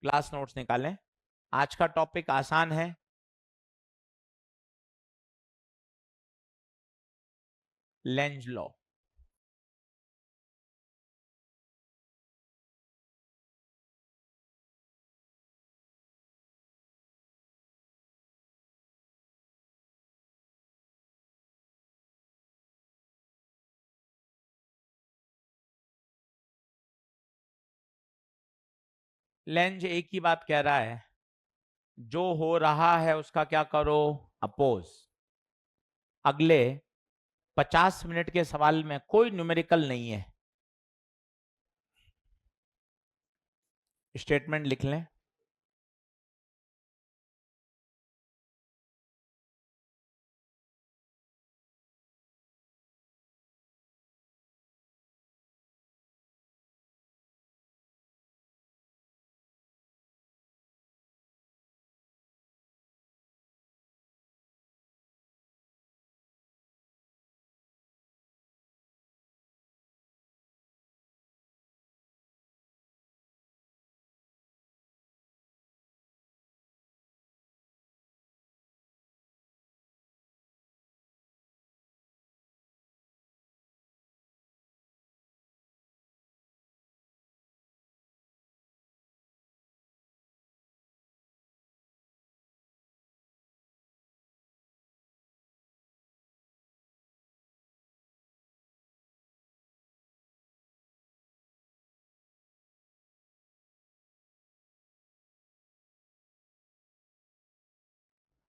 Class notes निकालें। आज का टॉपिक आसान है, लेंज लॉ। लेंज एक ही बात कह रहा है, जो हो रहा है उसका क्या करो, अपोज। अगले 50 मिनट के सवाल में कोई न्यूमेरिकल नहीं है। स्टेटमेंट लिख लें।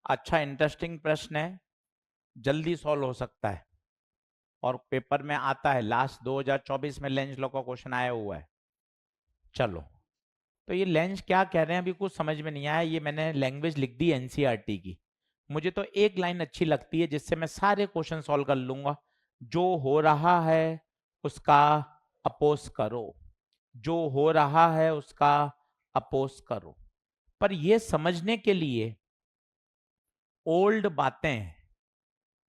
अच्छा, इंटरेस्टिंग प्रश्न है, जल्दी सॉल्व हो सकता है और पेपर में आता है। लास्ट 2024 में लेंज लॉ का क्वेश्चन आया हुआ है। चलो, तो ये लेंज क्या कह रहे हैं अभी कुछ समझ में नहीं आया। ये मैंने लैंग्वेज लिख दी एनसीईआरटी की। मुझे तो एक लाइन अच्छी लगती है जिससे मैं सारे क्वेश्चन सॉल्व कर लूंगा। जो हो रहा है उसका अपोज करो, जो हो रहा है उसका अपोज करो। पर ये समझने के लिए ओल्ड बातें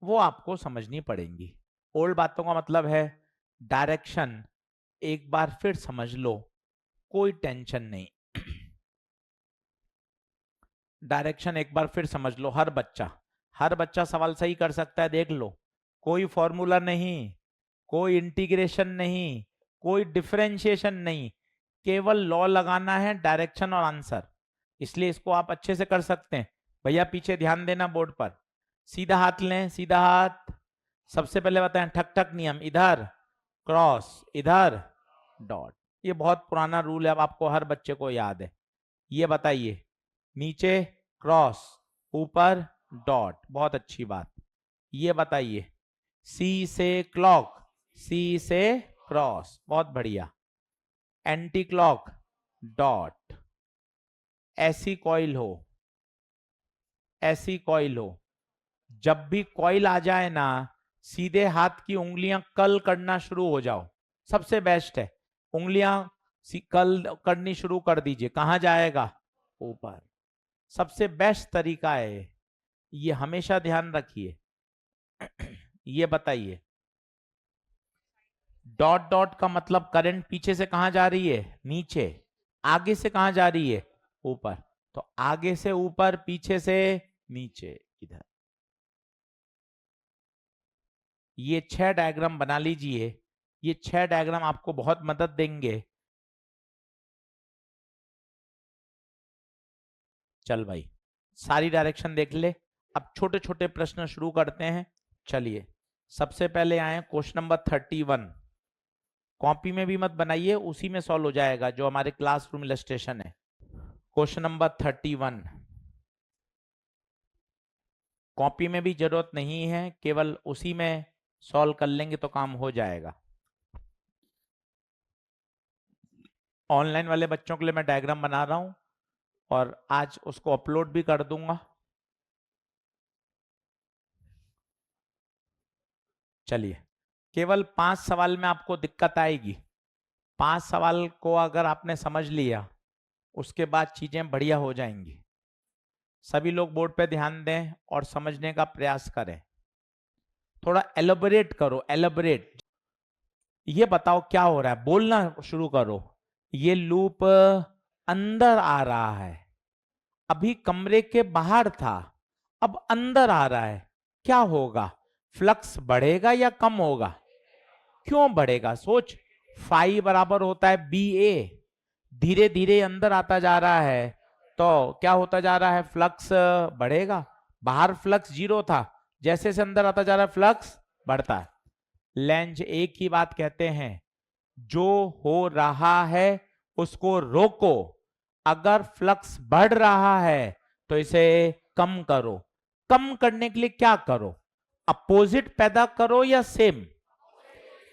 वो आपको समझनी पड़ेंगी। ओल्ड बातों का मतलब है डायरेक्शन एक बार फिर समझ लो, कोई टेंशन नहीं। डायरेक्शन एक बार फिर समझ लो। हर बच्चा सवाल सही कर सकता है, देख लो। कोई फॉर्मूला नहीं, कोई इंटीग्रेशन नहीं, कोई डिफरेंशिएशन नहीं, केवल लॉ लगाना है, डायरेक्शन और आंसर। इसलिए इसको आप अच्छे से कर सकते हैं। भैया पीछे ध्यान देना बोर्ड पर। सीधा हाथ लें, सीधा हाथ। सबसे पहले बताएं ठक ठक नियम, इधर क्रॉस, इधर डॉट। ये बहुत पुराना रूल है, अब आपको हर बच्चे को याद है। ये बताइए, नीचे क्रॉस, ऊपर डॉट, बहुत अच्छी बात। ये बताइए, सी से क्लॉक, सी से क्रॉस, बहुत बढ़िया। Anti clock dot. ऐसी कॉइल हो, ऐसी कॉइल हो, जब भी कॉइल आ जाए ना, सीधे हाथ की उंगलियां कल करना शुरू हो जाओ। सबसे बेस्ट है, उंगलियां कल करनी शुरू कर दीजिए। कहां जाएगा, ऊपर। सबसे बेस्ट तरीका है ये, हमेशा ध्यान रखिए। ये बताइए, डॉट डॉट का मतलब करंट पीछे से कहां जा रही है, नीचे। आगे से कहां जा रही है, ऊपर। तो आगे से ऊपर, पीछे से नीचे, इधर। ये 6 डायग्राम बना लीजिए। ये 6 डायग्राम आपको बहुत मदद देंगे। चल भाई, सारी डायरेक्शन देख ले। अब छोटे छोटे प्रश्न शुरू करते हैं। चलिए, सबसे पहले आए क्वेश्चन नंबर 31। कॉपी में भी मत बनाइए, उसी में सॉल्व हो जाएगा जो हमारे क्लासरूम इलस्ट्रेशन है। क्वेश्चन नंबर 31 कॉपी में भी जरूरत नहीं है, केवल उसी में सॉल्व कर लेंगे तो काम हो जाएगा। ऑनलाइन वाले बच्चों के लिए मैं डायग्राम बना रहा हूं और आज उसको अपलोड भी कर दूंगा। चलिए, केवल 5 सवाल में आपको दिक्कत आएगी। 5 सवाल को अगर आपने समझ लिया, उसके बाद चीजें बढ़िया हो जाएंगी। सभी लोग बोर्ड पे ध्यान दें और समझने का प्रयास करें। थोड़ा एलोबरेट करो, एलोबरेट। ये बताओ क्या हो रहा है, बोलना शुरू करो। ये लूप अंदर आ रहा है, अभी कमरे के बाहर था, अब अंदर आ रहा है, क्या होगा? फ्लक्स बढ़ेगा या कम होगा? क्यों बढ़ेगा? सोच, फाई बराबर होता है बी ए, धीरे धीरे अंदर आता जा रहा है, तो क्या होता जा रहा है? फ्लक्स बढ़ेगा। बाहर फ्लक्स जीरो था, जैसे से अंदर आता जा रहा है फ्लक्स बढ़ता है। लेंज एक ही बात कहते हैं, जो हो रहा है उसको रोको, अगर फ्लक्स बढ़ रहा है तो इसे कम करो। कम करने के लिए क्या करो? अपोजिट पैदा करो या सेम?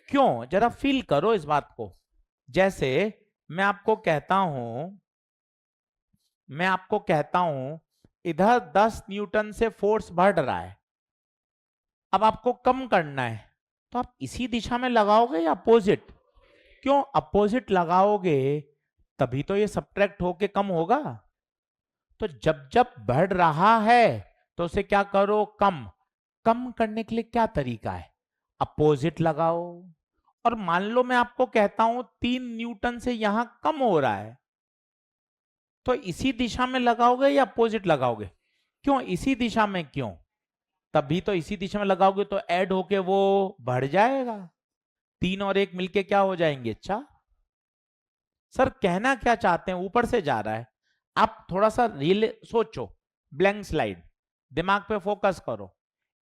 क्यों? जरा फील करो इस बात को। जैसे मैं आपको कहता हूं इधर 10 न्यूटन से फोर्स बढ़ रहा है, अब आपको कम करना है, तो आप इसी दिशा में लगाओगे या अपोजिट? क्यों अपोजिट लगाओगे? तभी तो ये सब्ट्रैक्ट होके कम होगा। तो जब जब बढ़ रहा है तो उसे क्या करो? कम। कम करने के लिए क्या तरीका है? अपोजिट लगाओ। और मान लो मैं आपको कहता हूं 3 न्यूटन से यहां कम हो रहा है, तो इसी दिशा में लगाओगे या अपोजिट लगाओगे? क्यों इसी दिशा में? क्यों? तभी तो इसी दिशा में लगाओगे तो ऐड होके वो बढ़ जाएगा। 3 और 1 मिलके क्या हो जाएंगे? 4। सर कहना क्या चाहते हैं? ऊपर से जा रहा है, आप थोड़ा सा रियल सोचो, ब्लैंक स्लाइड, दिमाग पे फोकस करो।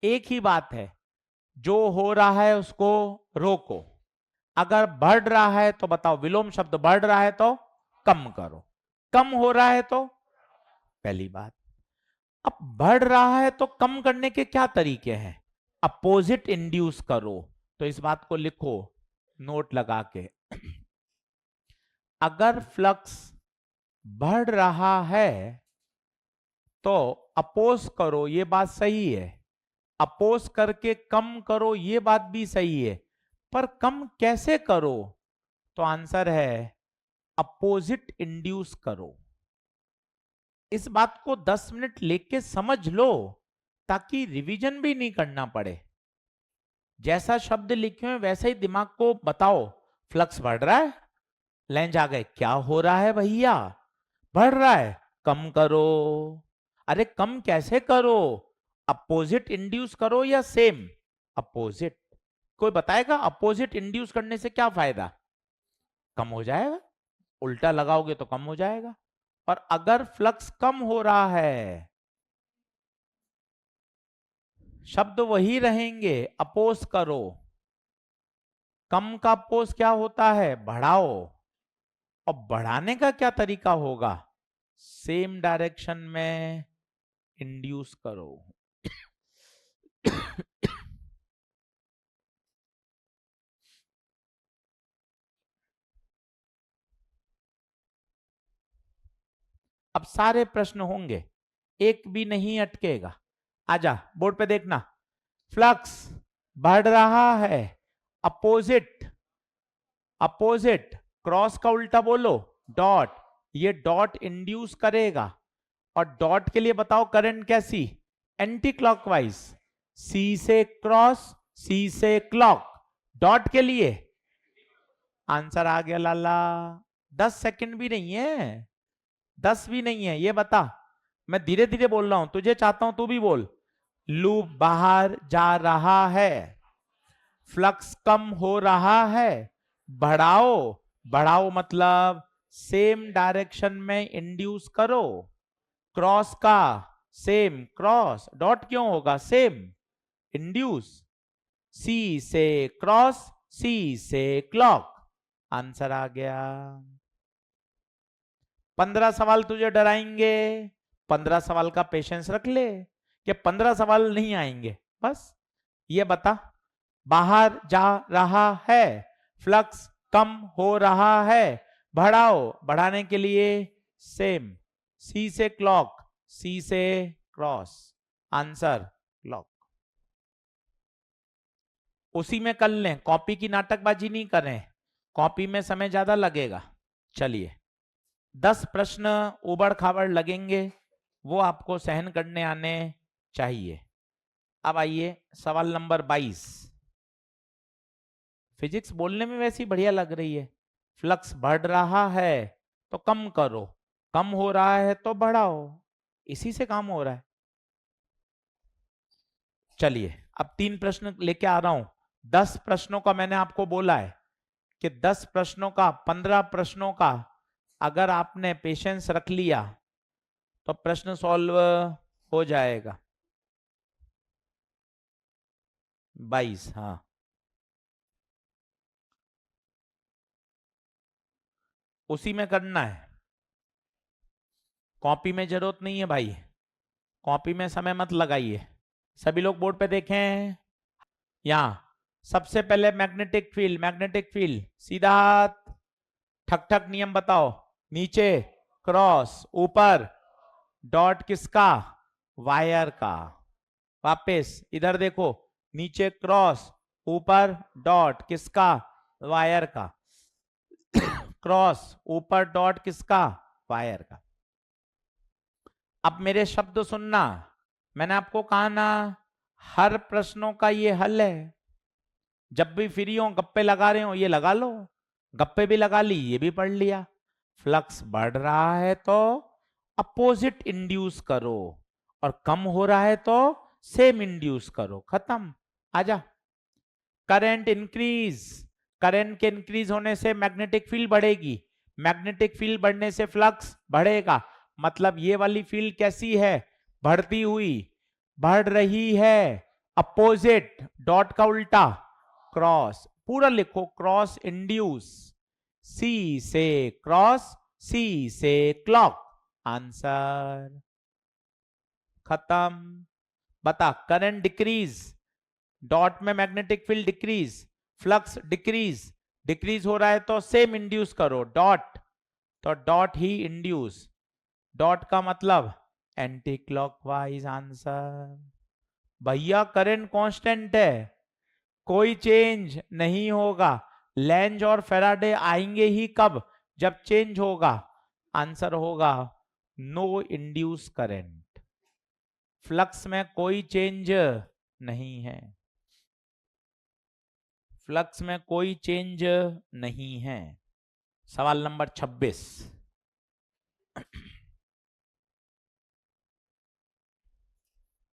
एक ही बात है, जो हो रहा है उसको रोको, अगर बढ़ रहा है तो बताओ, विलोम शब्द, बढ़ रहा है तो कम करो, कम हो रहा है तो? पहली बात। अब बढ़ रहा है तो कम करने के क्या तरीके हैं? अपोजिट इंड्यूस करो। तो इस बात को लिखो नोट लगा के, अगर फ्लक्स बढ़ रहा है तो अपोज करो, ये बात सही है। अपोज करके कम करो, ये बात भी सही है। पर कम कैसे करो? तो आंसर है अपोजिट इंड्यूस करो। इस बात को 10 मिनट लेके समझ लो, ताकि रिवीजन भी नहीं करना पड़े। जैसा शब्द लिखे हुए वैसे ही दिमाग को बताओ, फ्लक्स बढ़ रहा है, लेंज आ गए, क्या हो रहा है भैया? बढ़ रहा है, कम करो। अरे कम कैसे करो? अपोजिट इंड्यूस करो या सेम? अपोजिट। कोई बताएगा अपोजिट इंड्यूस करने से क्या फायदा? कम हो जाएगा। उल्टा लगाओगे तो कम हो जाएगा। और अगर फ्लक्स कम हो रहा है, शब्द वही रहेंगे, अपोज करो। कम का अपोज क्या होता है? बढ़ाओ। और बढ़ाने का क्या तरीका होगा? सेम डायरेक्शन में इंड्यूस करो। अब सारे प्रश्न होंगे, एक भी नहीं अटकेगा। आजा बोर्ड पे देखना, फ्लक्स बढ़ रहा है, अपोजिट, अपोजिट, क्रॉस का उल्टा बोलो, डॉट, ये डॉट इंड्यूस करेगा। और डॉट के लिए बताओ करंट कैसी? एंटी क्लॉकवाइज, सी से क्रॉस, सी से क्लॉक, डॉट के लिए आंसर आ गया लाला। 10 सेकंड भी नहीं है, 10 भी नहीं है, ये बता। मैं धीरे धीरे बोल रहा हूं, तुझे चाहता हूं तू भी बोल। लूप बाहर जा रहा है, फ्लक्स कम हो रहा है, बढ़ाओ। बढ़ाओ मतलब सेम डायरेक्शन में इंड्यूस करो। क्रॉस का सेम, क्रॉस, डॉट क्यों होगा? सेम, इंड्यूस, सी से क्रॉस, सी से क्लॉक, आंसर आ गया। 15 सवाल तुझे डराएंगे, 15 सवाल का पेशेंस रख ले, कि 15 सवाल नहीं आएंगे। बस ये बता, बाहर जा रहा है, फ्लक्स कम हो रहा है, बढ़ाओ, बढ़ाने के लिए सेम, सी से क्लॉक, सी से क्रॉस, आंसर क्लॉक। उसी में कर लें, कॉपी की नाटकबाजी नहीं करें, कॉपी में समय ज्यादा लगेगा। चलिए 10 प्रश्न उबड़ खाबड़ लगेंगे, वो आपको सहन करने आने चाहिए। अब आइए सवाल नंबर 22। फिजिक्स बोलने में वैसी बढ़िया लग रही है। फ्लक्स बढ़ रहा है तो कम करो, कम हो रहा है तो बढ़ाओ, इसी से काम हो रहा है। चलिए अब 3 प्रश्न लेके आ रहा हूं। 10 प्रश्नों का मैंने आपको बोला है कि 10 प्रश्नों का, 15 प्रश्नों का अगर आपने पेशेंस रख लिया तो प्रश्न सॉल्व हो जाएगा। 22, हाँ। उसी में करना है, कॉपी में जरूरत नहीं है भाई, कॉपी में समय मत लगाइए। सभी लोग बोर्ड पे देखें। यहां सबसे पहले मैग्नेटिक फील्ड, मैग्नेटिक फील्ड सीधा हाथ, ठक ठक नियम बताओ। नीचे क्रॉस, ऊपर डॉट किसका, वायर का। वापस इधर देखो, नीचे क्रॉस, ऊपर डॉट किसका, वायर का। क्रॉस, ऊपर डॉट किसका, वायर का। अब मेरे शब्द सुनना, मैंने आपको कहा ना हर प्रश्नों का ये हल है। जब भी फ्री हो, गप्पे लगा रहे हो, ये लगा लो, गप्पे भी लगा ली, ये भी पढ़ लिया। फ्लक्स बढ़ रहा है तो अपोजिट इंड्यूस करो, और कम हो रहा है तो सेम इंड्यूस करो, खत्म। आजा। करंट इंक्रीज, करंट के इंक्रीज होने से मैग्नेटिक फील्ड बढ़ेगी, मैग्नेटिक फील्ड बढ़ने से फ्लक्स बढ़ेगा। मतलब ये वाली फील्ड कैसी है, बढ़ती हुई, बढ़ रही है। अपोजिट, डॉट का उल्टा, क्रॉस, पूरा लिखो, क्रॉस इंड्यूस, सी से क्रॉस, सी से क्लॉक, आंसर खत्म। बता, करंट डिक्रीज, डॉट में magnetic field decrease, flux decrease, decrease हो रहा है तो सेम इंड्यूस करो, डॉट, तो डॉट ही इंड्यूस, डॉट का मतलब एंटी क्लॉकवाइज, आंसर। भैया करंट कांस्टेंट है, कोई चेंज नहीं होगा। लेंज और फैराडे आएंगे ही कब, जब चेंज होगा। आंसर होगा नो इंड्यूस करंट, फ्लक्स में कोई चेंज नहीं है, फ्लक्स में कोई चेंज नहीं है। सवाल नंबर 26।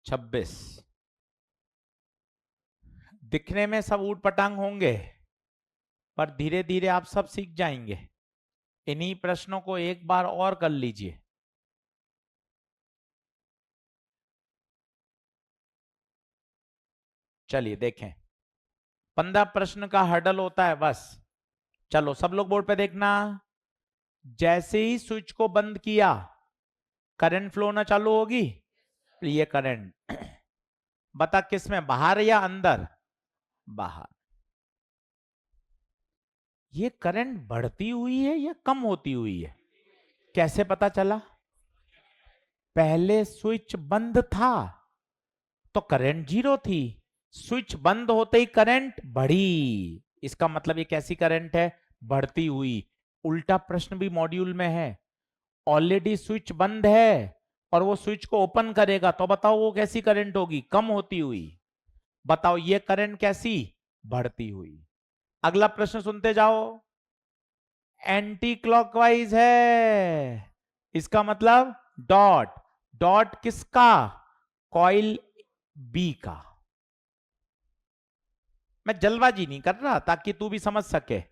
26 दिखने में सब ऊट पटांग होंगे, पर धीरे धीरे आप सब सीख जाएंगे। इन्हीं प्रश्नों को एक बार और कर लीजिए। चलिए देखें, 15 प्रश्न का हर्डल होता है बस। चलो सब लोग बोर्ड पे देखना। जैसे ही स्विच को बंद किया, करंट फ्लो ना चालू होगी, ये करंट बता किस में, बाहर या अंदर, बाहर। ये करंट बढ़ती हुई है या कम होती हुई है, कैसे पता चला? पहले स्विच बंद था तो करंट 0 थी, स्विच बंद होते ही करंट बढ़ी, इसका मतलब ये कैसी करंट है, बढ़ती हुई। उल्टा प्रश्न भी मॉड्यूल में है, ऑलरेडी स्विच बंद है और वो स्विच को ओपन करेगा तो बताओ वो कैसी करंट होगी, कम होती हुई। बताओ ये करंट कैसी, बढ़ती हुई। अगला प्रश्न सुनते जाओ। एंटी क्लॉकवाइज है, इसका मतलब डॉट, डॉट किसका, कॉइल बी का। मैं जल्दबाजी नहीं कर रहा ताकि तू भी समझ सके।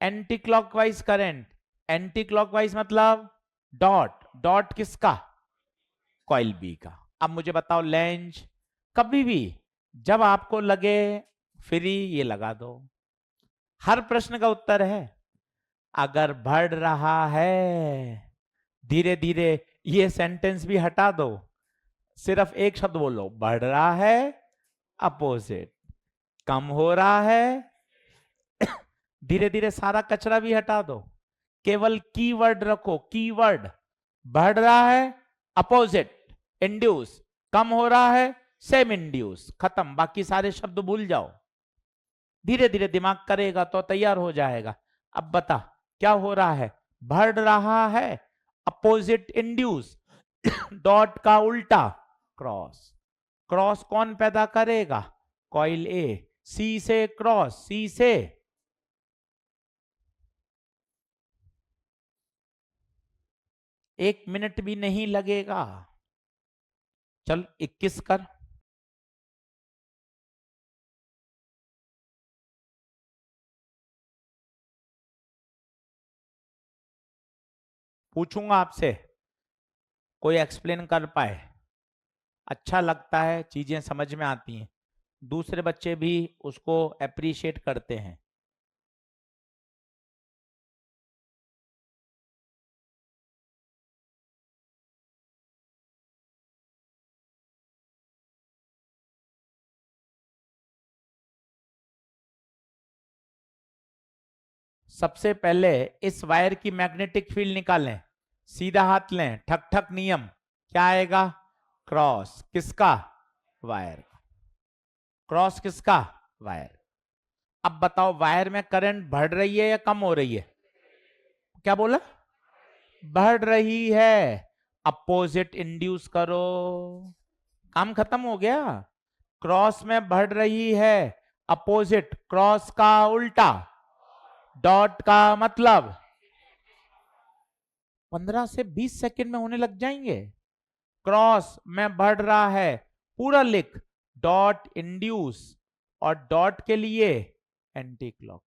Anti clockwise current, anti clockwise मतलब डॉट, डॉट किसका, कॉइल बी का। अब मुझे बताओ लेंज, कभी भी जब आपको लगे फ्री ये लगा दो, हर प्रश्न का उत्तर है। अगर बढ़ रहा है, धीरे धीरे ये सेंटेंस भी हटा दो, सिर्फ एक शब्द बोलो, बढ़ रहा है अपोजिट, कम हो रहा है धीरे धीरे सारा कचरा भी हटा दो, केवल कीवर्ड रखो, कीवर्ड। बढ़ रहा है अपोजिट, इंड्यूस, कम हो रहा है सेम इंड्यूस, खत्म। बाकी सारे शब्द भूल जाओ, धीरे धीरे दिमाग करेगा तो तैयार हो जाएगा। अब बता क्या हो रहा है, बढ़ रहा है अपोजिट इंड्यूस, डॉट का उल्टा क्रॉस, क्रॉस कौन पैदा करेगा, कॉइल ए, सी से क्रॉस, सी से 1 मिनट भी नहीं लगेगा। चल 21 कर। पूछूंगा आपसे, कोई एक्सप्लेन कर पाए। अच्छा लगता है, चीजें समझ में आती हैं, दूसरे बच्चे भी उसको अप्रिशिएट करते हैं। सबसे पहले इस वायर की मैग्नेटिक फील्ड निकालें, सीधा हाथ लें, ठक ठक नियम, क्या आएगा? क्रॉस। किसका? वायर। क्रॉस किसका? वायर। अब बताओ वायर में करंट बढ़ रही है या कम हो रही है? क्या बोला? बढ़ रही है। अपोजिट इंड्यूस करो, काम खत्म हो गया। क्रॉस में बढ़ रही है, अपोजिट, क्रॉस का उल्टा, डॉट का मतलब 15 से 20 सेकंड में होने लग जाएंगे। क्रॉस में बढ़ रहा है, पूरा लिख, डॉट इंड्यूस, और डॉट के लिए एंटी क्लॉक।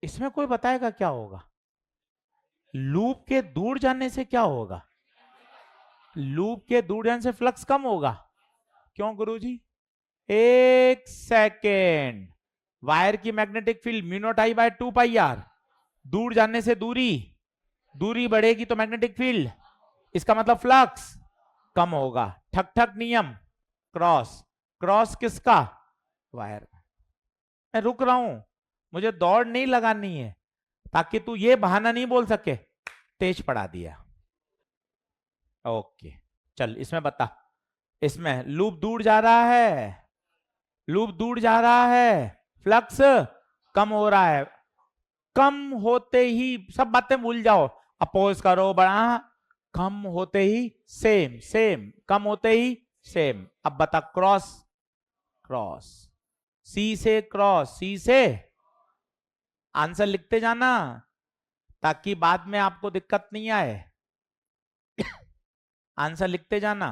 इसमें कोई बताएगा क्या होगा? लूप के दूर जाने से क्या होगा? लूप के दूर जाने से फ्लक्स कम होगा। क्यों गुरुजी? 1 सेकेंड। वायर की magnetic field mu naught I by 2 pi R, दूर जाने से दूरी, दूरी बढ़ेगी तो मैग्नेटिक फील्ड, इसका मतलब फ्लक्स कम होगा। ठक ठक नियम, क्रॉस। क्रॉस किसका? वायर। मैं रुक रहा हूं, मुझे दौड़ नहीं लगानी है, ताकि तू ये बहाना नहीं बोल सके तेज पढ़ा दिया। ओके, चल इसमें बता। इसमें लूप दूर जा रहा है, लूप दूर जा रहा है, फ्लक्स कम हो रहा है। कम होते ही सब बातें भूल जाओ, अपोज करो बड़ा, कम होते ही सेम सेम, कम होते ही सेम। अब बता, क्रॉस, क्रॉस, सी से क्रॉस, सी से, आंसर लिखते जाना ताकि बाद में आपको दिक्कत नहीं आए। आंसर लिखते जाना।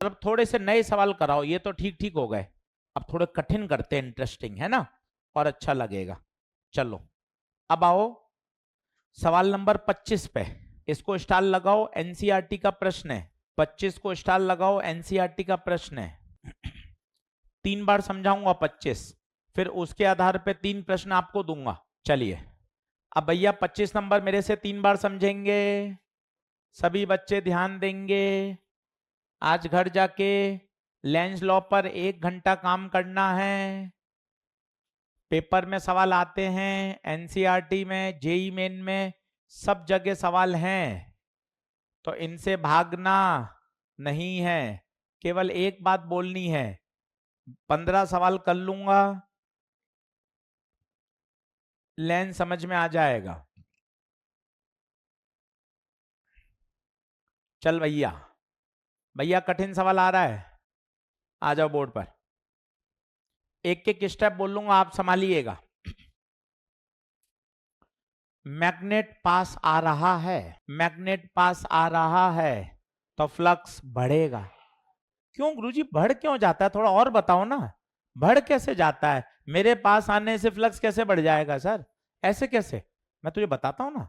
अब थोड़े से नए सवाल कराओ, ये तो ठीक ठीक हो गए, अब थोड़े कठिन करते हैं, इंटरेस्टिंग है ना, और अच्छा लगेगा। चलो अब आओ सवाल नंबर 25 पे, इसको स्टार लगाओ, एनसीईआरटी का प्रश्न है। 25 को स्टार लगाओ, एनसीईआरटी का प्रश्न है। 3 बार समझाऊंगा 25, फिर उसके आधार पे 3 प्रश्न आपको दूंगा। चलिए अब भैया 25 नंबर मेरे से 3 बार समझेंगे, सभी बच्चे ध्यान देंगे। आज घर जाके लेंस लॉ पर 1 घंटा काम करना है। पेपर में सवाल आते हैं, एनसीईआरटी में, जेई मेन में, सब जगह सवाल हैं, तो इनसे भागना नहीं है। केवल एक बात बोलनी है, 15 सवाल कर लूंगा, लेंस समझ में आ जाएगा। चल भैया, भैया कठिन सवाल आ रहा है, आ जाओ बोर्ड पर। एक एक स्टेप बोल लूंगा, आप संभालिएगा। मैग्नेट पास आ रहा है, मैग्नेट पास आ रहा है तो फ्लक्स बढ़ेगा। क्यों गुरुजी बढ़ क्यों जाता है, थोड़ा और बताओ ना, बढ़ कैसे जाता है? मेरे पास आने से फ्लक्स कैसे बढ़ जाएगा सर, ऐसे कैसे? मैं तुझे बताता हूं ना।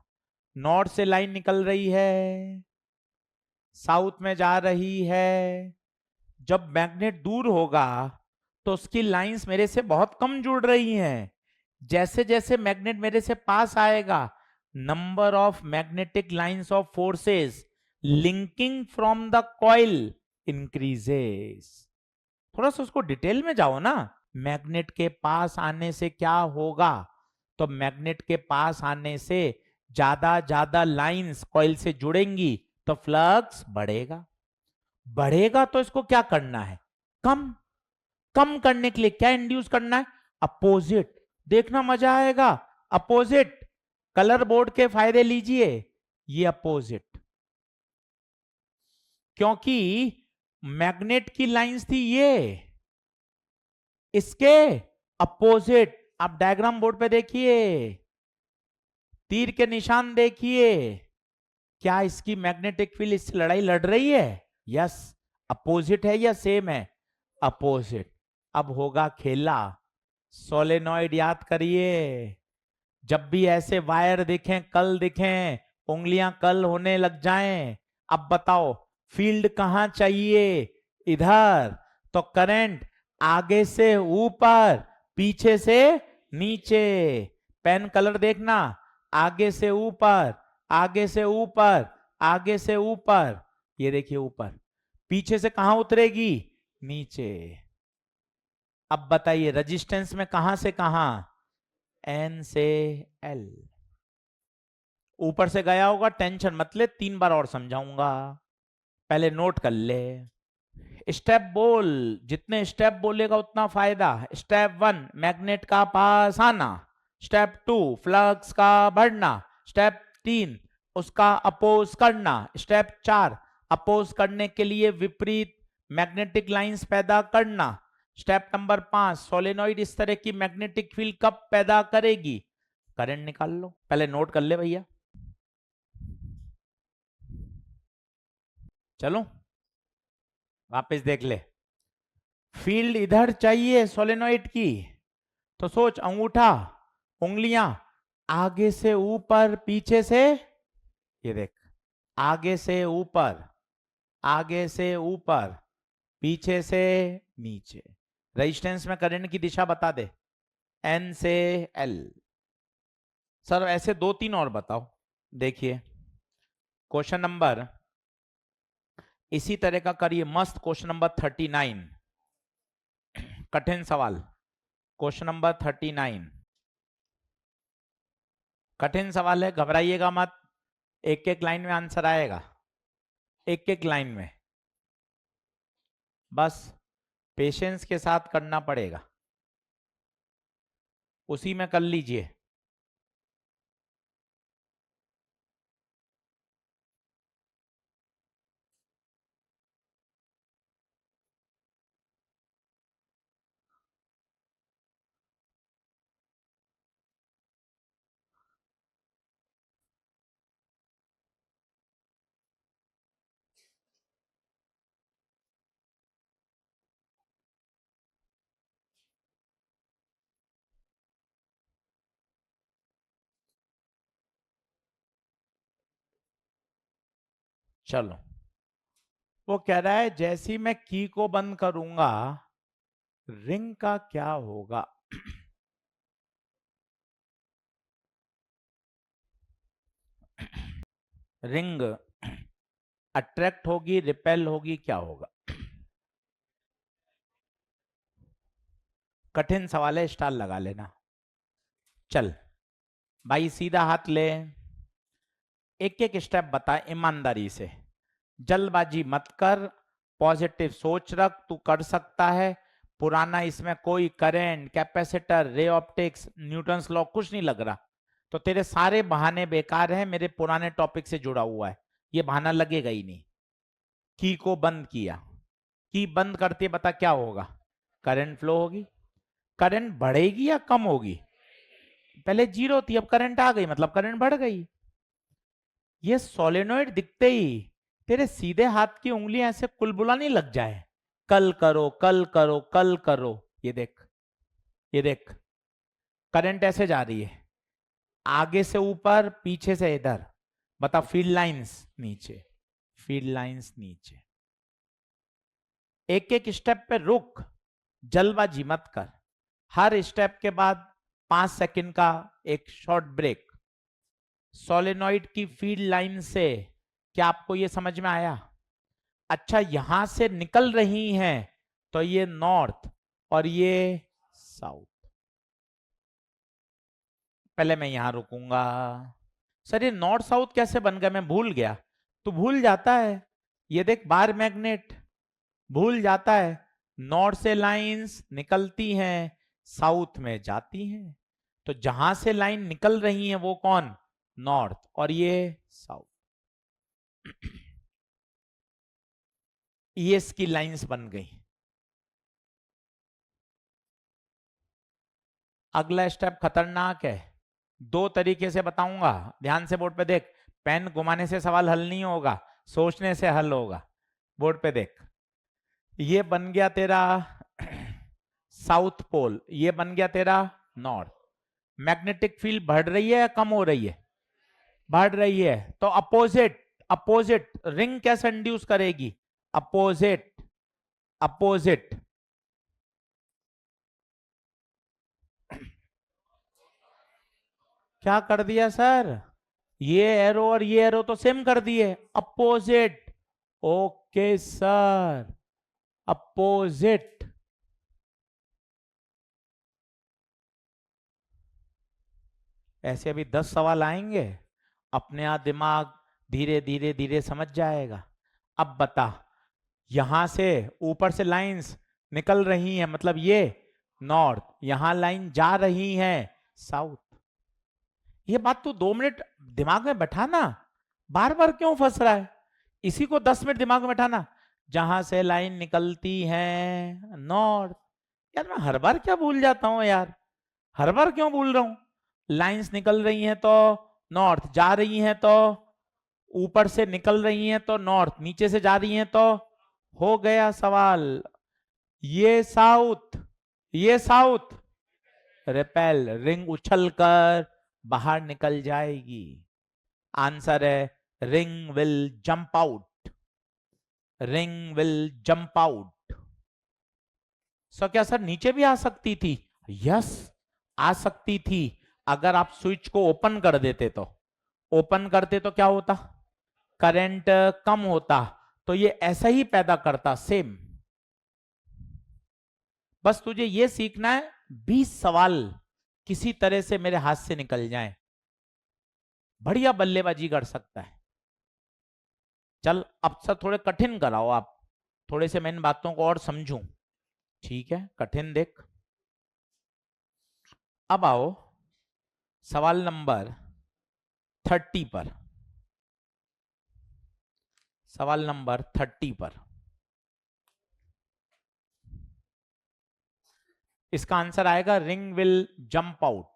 नॉर्थ से लाइन निकल रही है, साउथ में जा रही है, जब मैग्नेट दूर होगा तो उसकी लाइंस मेरे से बहुत कम जुड़ रही हैं। जैसे जैसे मैग्नेट मेरे से पास आएगा, number of magnetic lines of forces linking from the coil increases. थोड़ा सा उसको डिटेल में जाओ ना। मैग्नेट के पास आने से क्या होगा? तो मैग्नेट के पास आने से ज्यादा ज्यादा लाइंस कॉइल से जुड़ेंगी तो फ्लक्स बढ़ेगा। बढ़ेगा तो इसको क्या करना है? कम। कम करने के लिए क्या इंड्यूस करना है? अपोजिट। देखना मजा आएगा। अपोजिट, कलर बोर्ड के फायदे लीजिए, ये अपोजिट, क्योंकि मैग्नेट की लाइंस थी ये, इसके अपोजिट। आप डायग्राम बोर्ड पे देखिए, तीर के निशान देखिए, क्या इसकी मैग्नेटिक फील्ड इससे लड़ाई लड़ रही है? यस। अपोजिट है या सेम है? अपोजिट। अब होगा खेला। सोलेनॉइड याद करिए, जब भी ऐसे वायर दिखें, कल दिखें, उंगलियां कल होने लग जाएं, अब बताओ फील्ड कहां चाहिए? इधर। तो करंट आगे से ऊपर, पीछे से नीचे। पेन कलर देखना, आगे से ऊपर, आगे से ऊपर, आगे से ऊपर, ये देखिए ऊपर। पीछे से कहां उतरेगी? नीचे। अब बताइए रेजिस्टेंस में कहां से कहां? एन से एल। ऊपर से गया होगा, टेंशन मत ले, 3 बार और समझाऊंगा, पहले नोट कर ले। स्टेप बोल, जितने स्टेप बोलेगा उतना फायदा। स्टेप 1 मैग्नेट का पास आना, स्टेप 2 फ्लक्स का बढ़ना, स्टेप 3 उसका अपोज करना, स्टेप 4 अपोज करने के लिए विपरीत मैग्नेटिक लाइंस पैदा करना, स्टेप नंबर 5 सोलेनॉइड इस तरह की मैग्नेटिक फील्ड कब पैदा करेगी? करंट निकाल लो, पहले नोट कर ले भैया। चलो वापस देख ले। फील्ड इधर चाहिए सोलेनॉइड की, तो सोच अंगूठा, उंगलियां आगे से ऊपर, पीछे से, ये देख, आगे से ऊपर, आगे से ऊपर, पीछे से नीचे। रेजिस्टेंस में करंट की दिशा बता दे, एन से एल। सर ऐसे 2-3 और बताओ। देखिए क्वेश्चन नंबर इसी तरह का करिए, मस्त क्वेश्चन नंबर 39, कठिन सवाल। क्वेश्चन नंबर 39 कठिन सवाल है, घबराइएगा मत, एक एक लाइन में आंसर आएगा, एक एक लाइन में, बस पेशेंस के साथ करना पड़ेगा। उसी में कर लीजिए। चलो, वो कह रहा है जैसी मैं की को बंद करूंगा रिंग का क्या होगा? रिंग अट्रैक्ट होगी, रिपेल होगी, क्या होगा? कठिन सवाल है, स्टार लगा लेना। चल भाई सीधा हाथ ले, एक एक स्टेप बता ईमानदारी से, जल्दबाजी मत कर, पॉजिटिव सोच रख, तू कर सकता है। पुराना इसमें कोई current, capacitor, ray optics, Newton's law कुछ नहीं लग रहा, तो तेरे सारे बहाने बेकार हैं, मेरे पुराने टॉपिक से जुड़ा हुआ है, ये बहाना लगेगा ही नहीं। की को बंद किया, की बंद करते बता क्या होगा? करंट फ्लो होगी। करंट बढ़ेगी या कम होगी? पहले जीरो थी, अब करंट आ गई, मतलब करंट बढ़ गई। ये सोलेनोइड दिखते ही तेरे सीधे हाथ की उंगलियां ऐसे कुलबुलाने लग जाए, कल करो, कल करो, कल करो। ये देख, ये देख, करंट ऐसे जा रही है, आगे से ऊपर, पीछे से इधर। बता फील्ड लाइंस नीचे, फील्ड लाइंस नीचे। एक एक स्टेप पे रुक, जल्दबाजी मत कर, हर स्टेप के बाद 5 सेकंड का एक शॉर्ट ब्रेक। सोलेनॉइड की फील्ड लाइन से क्या आपको यह समझ में आया? अच्छा यहां से निकल रही हैं तो ये नॉर्थ और ये साउथ। पहले मैं यहां रुकूंगा। सर ये नॉर्थ साउथ कैसे बन गया, मैं भूल गया। तो भूल जाता है, ये देख बार मैग्नेट, भूल जाता है। नॉर्थ से लाइंस निकलती हैं, साउथ में जाती हैं, तो जहां से लाइन निकल रही है वो कौन? नॉर्थ, और ये साउथ। ये इसकी लाइंस बन गई। अगला स्टेप खतरनाक है, 2 तरीके से बताऊंगा, ध्यान से बोर्ड पे देख। पेन घुमाने से सवाल हल नहीं होगा, सोचने से हल होगा। बोर्ड पे देख, ये बन गया तेरा साउथ पोल, ये बन गया तेरा नॉर्थ। मैग्नेटिक फील्ड बढ़ रही है या कम हो रही है? बढ़ रही है। तो अपोजिट, अपोजिट रिंग कैसे इंड्यूस करेगी? Opposite, opposite. क्या कर दिया सर? ये एरो और ये एरो तो सेम कर दिए, अपोजिट। Okay sir, opposite. ऐसे अभी 10 सवाल आएंगे, अपने आप दिमाग धीरे धीरे धीरे समझ जाएगा। अब बता, यहां से ऊपर से लाइंस निकल रही हैं, मतलब ये नॉर्थ, यहां लाइन जा रही है साउथ। ये बात तू 2 मिनट दिमाग में बैठाना, बार बार क्यों फंस रहा है? इसी को 10 मिनट दिमाग में बैठाना। जहां से लाइन निकलती है नॉर्थ। यार मैं हर बार क्या भूल जाता हूं यार, हर बार क्यों भूल रहा हूं? लाइंस निकल रही हैं तो नॉर्थ, जा रही हैं तो ऊपर से निकल रही हैं तो नॉर्थ, नीचे से जा रही हैं तो, हो गया सवाल। ये साउथ, ये साउथ, रिपेल, रिंग उछल कर बाहर निकल जाएगी। आंसर है ring will jump out, ring will jump out. So क्या सर नीचे भी आ सकती थी? यस, आ सकती थी, अगर आप स्विच को ओपन कर देते तो। ओपन करते तो क्या होता? करंट कम होता, तो ये ऐसा ही पैदा करता, सेम। बस तुझे ये सीखना है, 20 सवाल किसी तरह से मेरे हाथ से निकल जाएं, बढ़िया बल्लेबाजी कर सकता है। चल अब सब थोड़े कठिन कराओ आप, थोड़े से मैं इन बातों को और समझूं। ठीक है, कठिन देख। अब आओ सवाल नंबर 30 पर, सवाल नंबर 30 पर। इसका आंसर आएगा रिंग विल जंप आउट।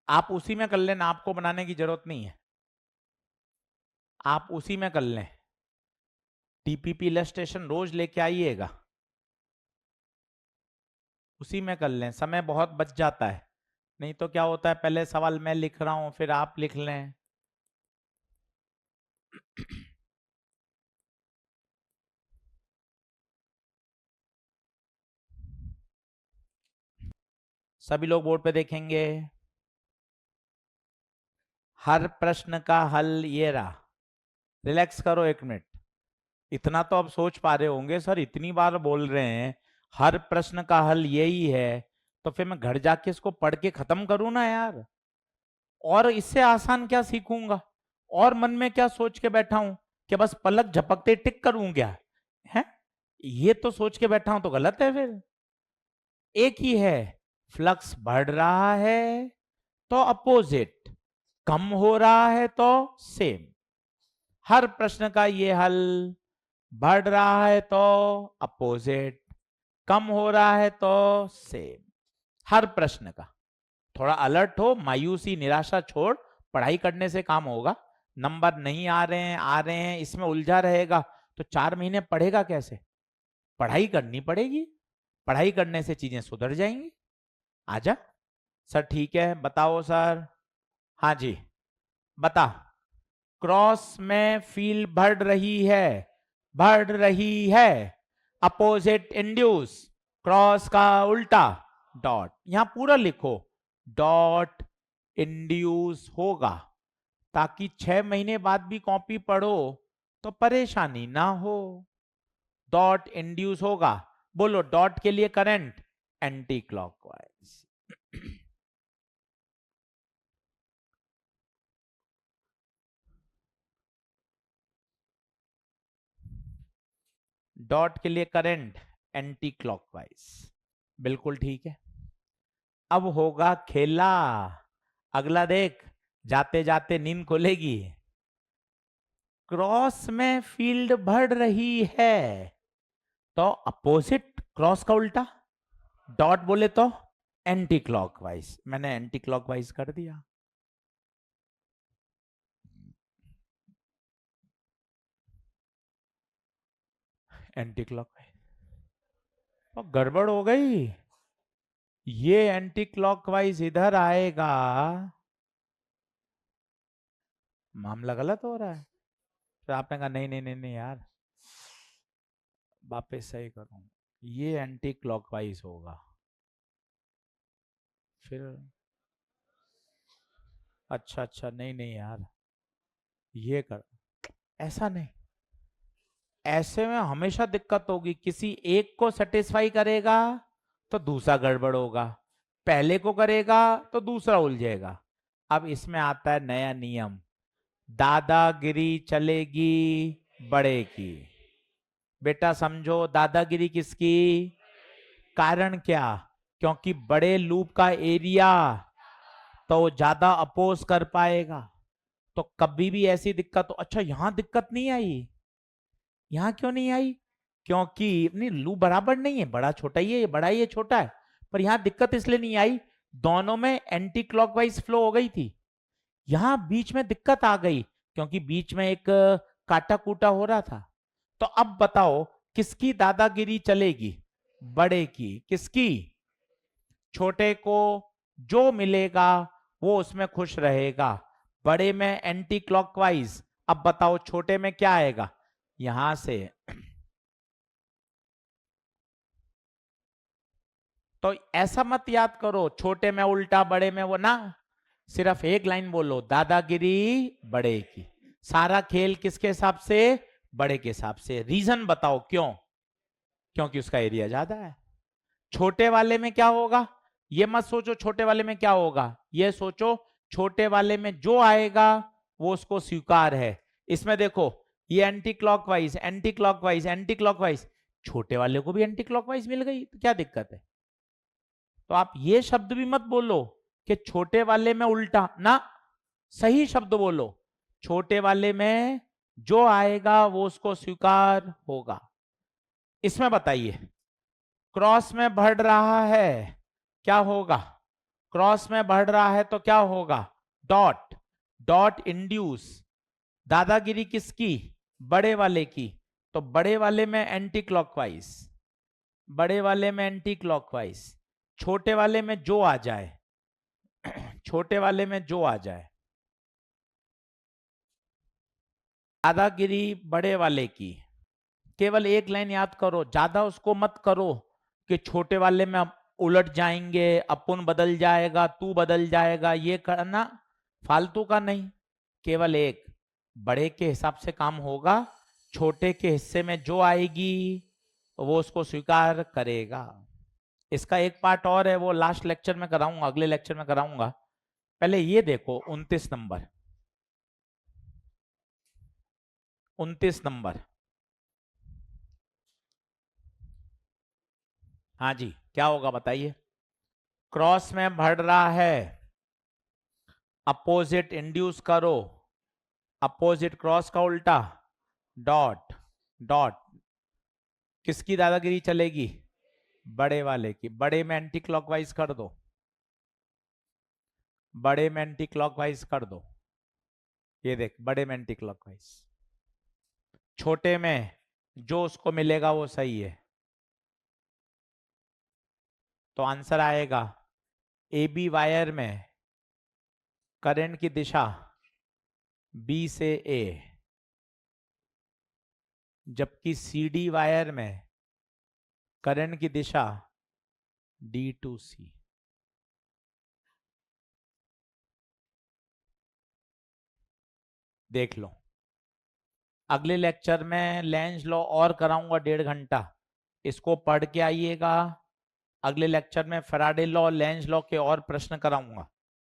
आप उसी में कर लेना, आपको बनाने की जरूरत नहीं है, आप उसी में कर लें। टीपीपी इलस्ट्रेशन रोज लेके आइएगा, उसी में कर लें, समय बहुत बच जाता है। नहीं तो क्या होता है, पहले सवाल मैं लिख रहा हूं फिर आप लिख लें। सभी लोग बोर्ड पे देखेंगे, हर प्रश्न का हल ये रहा। रिलैक्स करो 1 मिनट। इतना तो अब सोच पा रहे होंगे, सर इतनी बार बोल रहे हैं हर प्रश्न का हल यही है, तो फिर मैं घर जाके इसको पढ़ के खत्म करूं ना यार, और इससे आसान क्या सीखूंगा? और मन में क्या सोच के बैठा हूं कि बस पलक झपकते टिक करूं क्या है? ये तो सोच के बैठा हूं तो गलत है फिर। एक ही है, फ्लक्स बढ़ रहा है तो अपोजिट, कम हो रहा है तो सेम। हर प्रश्न का ये हल, बढ़ रहा है तो अपोजिट, कम हो रहा है तो सेम, हर प्रश्न का। थोड़ा अलर्ट हो, मायूसी निराशा छोड़, पढ़ाई करने से काम होगा। नंबर नहीं आ रहे हैं, आ रहे हैं, इसमें उलझा रहेगा तो 4 महीने पढ़ेगा कैसे? पढ़ाई करनी पड़ेगी, पढ़ाई करने से चीजें सुधर जाएंगी। आजा सर, ठीक है बताओ सर। हाँ जी बता, क्रॉस में फील्ड बढ़ रही है, बढ़ रही है, अपोजिट इंड्यूस, क्रॉस का उल्टा डॉट, यहां पूरा लिखो, डॉट इंड्यूस होगा। ताकि 6 महीने बाद भी कॉपी पढ़ो तो परेशानी ना हो। डॉट इंड्यूस होगा, बोलो डॉट के लिए करंट एंटी क्लॉकवाइज। डॉट के लिए करंट एंटी क्लॉकवाइज, बिल्कुल ठीक है। अब होगा खेला। अगला देख, जाते जाते नींद खुलेगी। क्रॉस में फील्ड बढ़ रही है तो अपोजिट क्रॉस का उल्टा, डॉट बोले तो एंटी क्लॉकवाइज, मैंने एंटी क्लॉकवाइज कर दिया। एंटी क्लॉकवाइज तो गड़बड़ हो गई। ये एंटी क्लॉकवाइज इधर आएगा, मामला गलत हो रहा है। फिर आपने कहा नहीं नहीं नहीं नहीं यार, वापस सही करूं, ये एंटी क्लॉकवाइज होगा। फिर अच्छा अच्छा, नहीं नहीं यार, ये कर, ऐसा नहीं। ऐसे में हमेशा दिक्कत होगी, किसी एक को सेटिस्फाई करेगा तो दूसरा गड़बड़ होगा, पहले को करेगा तो दूसरा उलझेगा। अब इसमें आता है नया नियम, दादागिरी चलेगी बड़े की। बेटा समझो, दादागिरी किसकी? कारण क्या? क्योंकि बड़े लूप का एरिया तो वो ज्यादा अपोज कर पाएगा। तो कभी भी ऐसी दिक्कत हो, अच्छा यहां दिक्कत नहीं आई, यहां क्यों नहीं आई? क्योंकि नहीं, लूप बराबर नहीं है, बड़ा छोटा ही है, ये बड़ा ही है छोटा है, पर यहां दिक्कत इसलिए नहीं आई, दोनों में एंटी क्लॉकवाइज फ्लो हो गई थी। यहां बीच में दिक्कत आ गई क्योंकि बीच में एक काटा कूटा हो रहा था। तो अब बताओ किसकी दादागिरी चलेगी? बड़े की। किसकी? छोटे को जो मिलेगा वो उसमें खुश रहेगा। बड़े में एंटी क्लॉकवाइज। अब बताओ छोटे में क्या आएगा? यहां से तो ऐसा मत याद करो छोटे में उल्टा बड़े में वो ना, सिर्फ एक लाइन बोलो, दादागिरी बड़े की। सारा खेल किसके हिसाब से? बड़े के हिसाब से। रीजन बताओ क्यों? क्योंकि उसका एरिया ज्यादा है। छोटे वाले में क्या होगा? ये मत सोचो छोटे वाले में क्या होगा, ये सोचो छोटे वाले में जो आएगा वो उसको स्वीकार है। इसमें देखो, ये anti clockwise anti clockwise anti clockwise, छोटे वाले को भी एंटी क्लॉकवाइज मिल गई, तो क्या दिक्कत है? तो आप ये शब्द भी मत बोलो कि छोटे वाले में उल्टा ना, सही शब्द बोलो, छोटे वाले में जो आएगा वो उसको स्वीकार होगा। इसमें बताइए, क्रॉस में बढ़ रहा है, क्या होगा? क्रॉस में बढ़ रहा है तो क्या होगा? Dot, dot induce. दादागिरी किसकी? बड़े वाले की। तो बड़े वाले में एंटी क्लॉकवाइज, बड़े वाले में एंटी क्लॉकवाइज, छोटे वाले में जो आ जाए, छोटे वाले में जो आ जाए, दादागिरी बड़े वाले की। केवल एक लाइन याद करो, ज्यादा उसको मत करो कि छोटे वाले में उलट जाएंगे, अपन बदल जाएगा, तू बदल जाएगा, ये करना फालतू का नहीं। केवल एक, बड़े के हिसाब से काम होगा, छोटे के हिस्से में जो आएगी वो उसको स्वीकार करेगा। इसका एक पार्ट और है, वो लास्ट लेक्चर में कराऊंगा, अगले लेक्चर में कराऊंगा। पहले ये देखो 29 नंबर, 29 नंबर। हाँ जी, क्या होगा बताइए? क्रॉस में बढ़ रहा है, अपोजिट इंड्यूस करो, अपोजिट क्रॉस का उल्टा, डॉट, डॉट किसकी दादागिरी चलेगी? बड़े वाले की। बड़े में एंटी क्लॉकवाइज कर दो, बड़े में एंटी क्लॉकवाइज कर दो, ये देख बड़े में एंटी क्लॉकवाइज। छोटे में जो उसको मिलेगा वो सही है। तो आंसर आएगा ए बी वायर में करंट की दिशा बी से ए, जबकि सी डी वायर में करंट की दिशा डी टू सी। देख लो। अगले लेक्चर में लेंज लॉ और कराऊंगा 1.5 घंटा, इसको पढ़ के आइएगा। अगले लेक्चर में फैराडे लॉ, लेंज लॉ के और प्रश्न कराऊंगा।